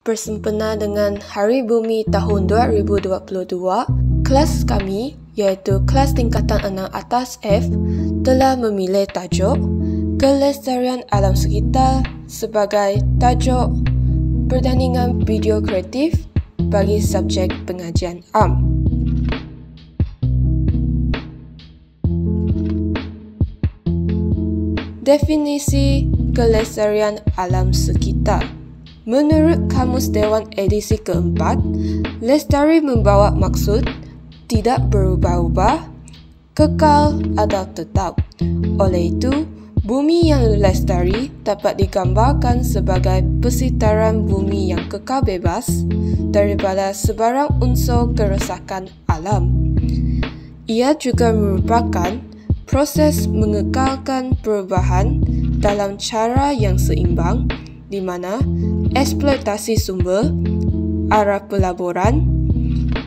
bersempena dengan Hari Bumi tahun 2022, kelas kami iaitu kelas tingkatan 6 atas F telah memilih tajuk Kelestarian Alam Sekitar sebagai tajuk pertandingan video kreatif bagi subjek pengajian am. Definisi kelestarian alam sekitar. Menurut Kamus Dewan edisi keempat, lestari membawa maksud tidak berubah-ubah, kekal atau tetap. Oleh itu, bumi yang lestari dapat digambarkan sebagai persitaran bumi yang kekal bebas daripada sebarang unsur kerosakan alam. Ia juga merupakan proses mengekalkan perubahan dalam cara yang seimbang di mana eksploitasi sumber, arah pelaburan,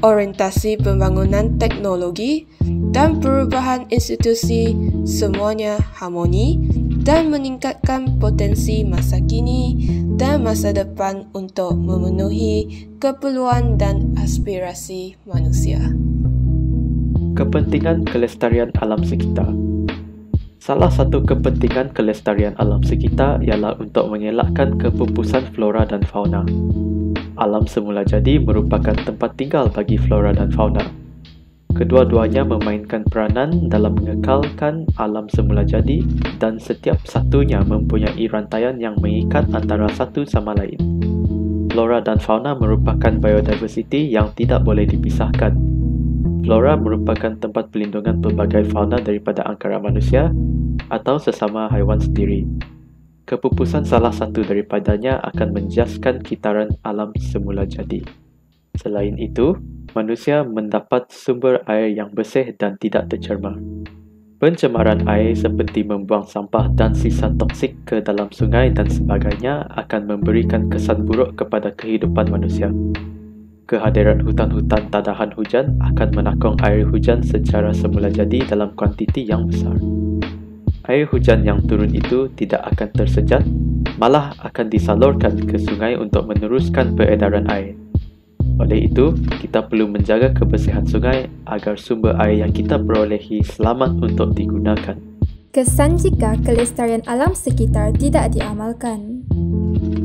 orientasi pembangunan teknologi dan perubahan institusi semuanya harmoni dan meningkatkan potensi masa kini dan masa depan untuk memenuhi keperluan dan aspirasi manusia. Kepentingan kelestarian alam sekitar. Salah satu kepentingan kelestarian alam sekitar ialah untuk mengelakkan kepupusan flora dan fauna. Alam semula jadi merupakan tempat tinggal bagi flora dan fauna. Kedua-duanya memainkan peranan dalam mengekalkan alam semula jadi dan setiap satunya mempunyai rantaian yang mengikat antara satu sama lain. Flora dan fauna merupakan biodiversity yang tidak boleh dipisahkan. Flora merupakan tempat pelindungan pelbagai fauna daripada angkara manusia atau sesama haiwan sendiri. Kepupusan salah satu daripadanya akan menjaskan kitaran alam semula jadi. Selain itu, manusia mendapat sumber air yang bersih dan tidak tercemar. Pencemaran air seperti membuang sampah dan sisa toksik ke dalam sungai dan sebagainya akan memberikan kesan buruk kepada kehidupan manusia. Kehadiran hutan-hutan tadahan hujan akan menakung air hujan secara semula jadi dalam kuantiti yang besar. Air hujan yang turun itu tidak akan tersejat, malah akan disalurkan ke sungai untuk meneruskan peredaran air. Oleh itu, kita perlu menjaga kebersihan sungai agar sumber air yang kita perolehi selamat untuk digunakan. Kesan jika kelestarian alam sekitar tidak diamalkan.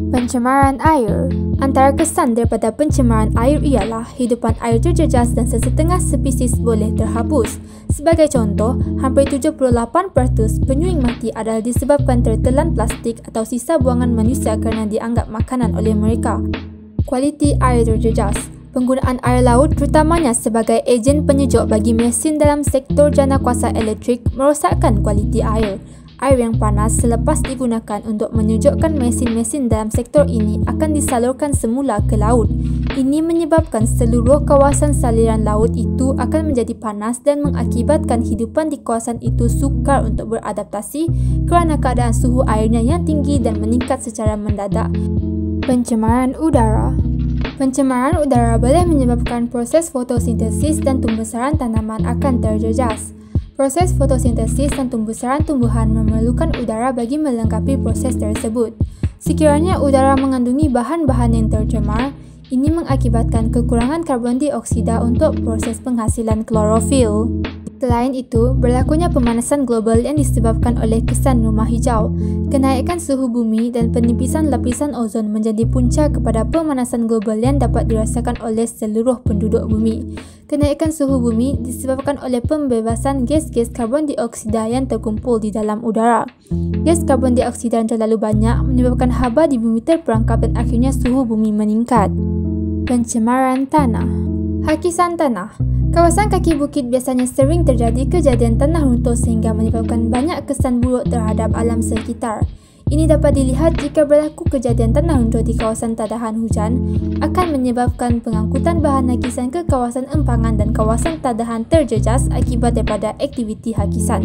Pencemaran air. Antara kesan daripada pencemaran air ialah hidupan air terjejas dan sesetengah spesies boleh terhapus. Sebagai contoh, hampir 78% penyuing mati adalah disebabkan tertelan plastik atau sisa buangan manusia kerana dianggap makanan oleh mereka. Kualiti air terjejas. Penggunaan air laut terutamanya sebagai ejen penyejuk bagi mesin dalam sektor jana kuasa elektrik merosakkan kualiti air. Air yang panas selepas digunakan untuk menyejukkan mesin-mesin dalam sektor ini akan disalurkan semula ke laut. Ini menyebabkan seluruh kawasan saliran laut itu akan menjadi panas dan mengakibatkan hidupan di kawasan itu sukar untuk beradaptasi kerana keadaan suhu airnya yang tinggi dan meningkat secara mendadak. Pencemaran udara. Pencemaran udara boleh menyebabkan proses fotosintesis dan tumbuhbesaran tanaman akan terjejas. Proses fotosintesis dan tumbuhbesaran tumbuhan memerlukan udara bagi melengkapi proses tersebut. Sekiranya udara mengandungi bahan-bahan yang tercemar, ini mengakibatkan kekurangan karbon dioksida untuk proses penghasilan klorofil. Selain itu, berlakunya pemanasan global yang disebabkan oleh kesan rumah hijau. Kenaikan suhu bumi dan penipisan lapisan ozon menjadi punca kepada pemanasan global yang dapat dirasakan oleh seluruh penduduk bumi. Kenaikan suhu bumi disebabkan oleh pembebasan gas-gas karbon dioksida yang terkumpul di dalam udara. Gas karbon dioksida yang terlalu banyak menyebabkan haba di bumi terperangkap dan akhirnya suhu bumi meningkat. Pencemaran tanah. Hakisan tanah. Kawasan kaki bukit biasanya sering terjadi kejadian tanah runtuh sehingga menyebabkan banyak kesan buruk terhadap alam sekitar. Ini dapat dilihat jika berlaku kejadian tanah runtuh di kawasan tadahan hujan akan menyebabkan pengangkutan bahan hakisan ke kawasan empangan dan kawasan tadahan terjejas akibat daripada aktiviti hakisan.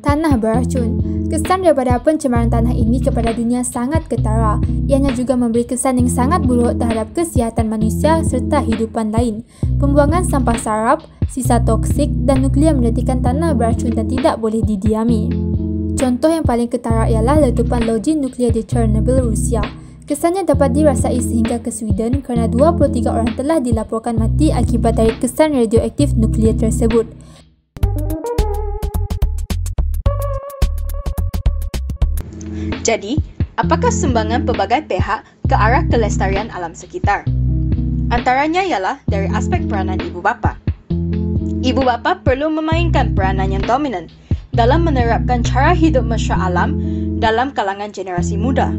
Tanah beracun. Kesan daripada pencemaran tanah ini kepada dunia sangat ketara. Ianya juga memberi kesan yang sangat buruk terhadap kesihatan manusia serta hidupan lain. Pembuangan sampah sarap, sisa toksik dan nuklear menjadikan tanah beracun dan tidak boleh didiami. Contoh yang paling ketara ialah letupan loji nuklear di Chernobyl, Rusia. Kesannya dapat dirasai sehingga ke Sweden kerana 23 orang telah dilaporkan mati akibat dari kesan radioaktif nuklear tersebut. Jadi, apakah sumbangan pelbagai pihak ke arah kelestarian alam sekitar? Antaranya ialah dari aspek peranan ibu bapa. Ibu bapa perlu memainkan peranan yang dominan dalam menerapkan cara hidup mesra alam dalam kalangan generasi muda.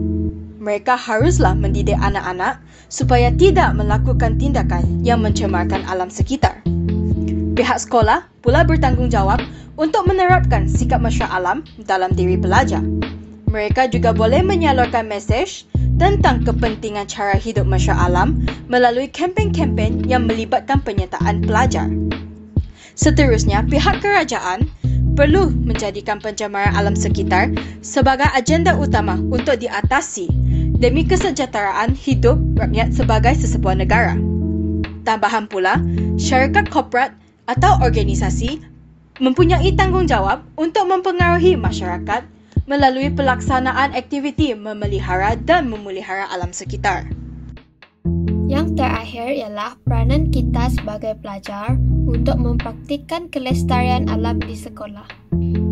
Mereka haruslah mendidik anak-anak supaya tidak melakukan tindakan yang mencemarkan alam sekitar. Pihak sekolah pula bertanggungjawab untuk menerapkan sikap mesra alam dalam diri pelajar. Mereka juga boleh menyalurkan mesej tentang kepentingan cara hidup mesra alam melalui kempen-kempen yang melibatkan penyertaan pelajar. Seterusnya, pihak kerajaan perlu menjadikan pencemaran alam sekitar sebagai agenda utama untuk diatasi demi kesejahteraan hidup rakyat sebagai sesebuah negara. Tambahan pula, syarikat korporat atau organisasi mempunyai tanggungjawab untuk mempengaruhi masyarakat melalui pelaksanaan aktiviti memelihara dan memelihara alam sekitar. Yang terakhir ialah peranan kita sebagai pelajar untuk mempraktikkan kelestarian alam di sekolah.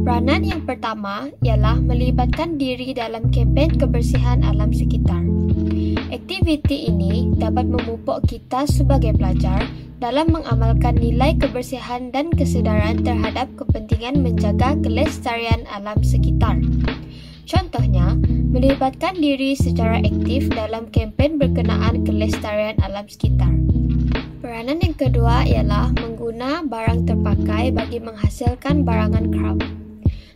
Peranan yang pertama ialah melibatkan diri dalam kempen kebersihan alam sekitar. Aktiviti ini dapat memupuk kita sebagai pelajar dalam mengamalkan nilai kebersihan dan kesedaran terhadap kepentingan menjaga kelestarian alam sekitar. Contohnya, melibatkan diri secara aktif dalam kempen berkenaan kelestarian alam sekitar. Peranan yang kedua ialah mengguna barang terpakai bagi menghasilkan barangan kraft.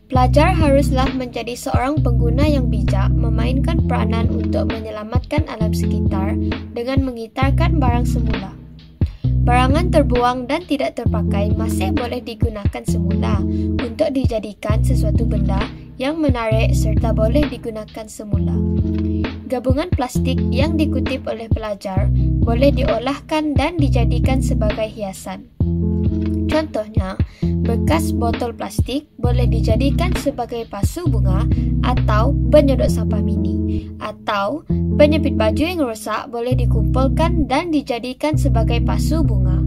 Pelajar haruslah menjadi seorang pengguna yang bijak memainkan peranan untuk menyelamatkan alam sekitar dengan mengitarkan barang semula. Barangan terbuang dan tidak terpakai masih boleh digunakan semula untuk dijadikan sesuatu benda yang menarik serta boleh digunakan semula. Gabungan plastik yang dikutip oleh pelajar boleh diolahkan dan dijadikan sebagai hiasan. Contohnya, bekas botol plastik boleh dijadikan sebagai pasu bunga atau penyedot sampah mini, atau penyepit baju yang rosak boleh dikumpulkan dan dijadikan sebagai pasu bunga.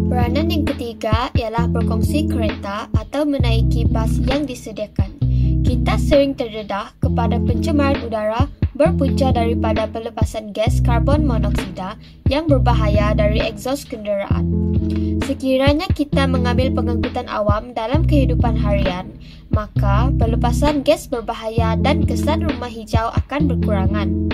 Peranan yang ketiga ialah berkongsi kereta atau menaiki bas yang disediakan. Kita sering terdedah kepada pencemaran udara berpunca daripada pelepasan gas karbon monoksida yang berbahaya dari egsos kenderaan. Sekiranya kita mengambil pengangkutan awam dalam kehidupan harian, maka pelepasan gas berbahaya dan kesan rumah hijau akan berkurangan.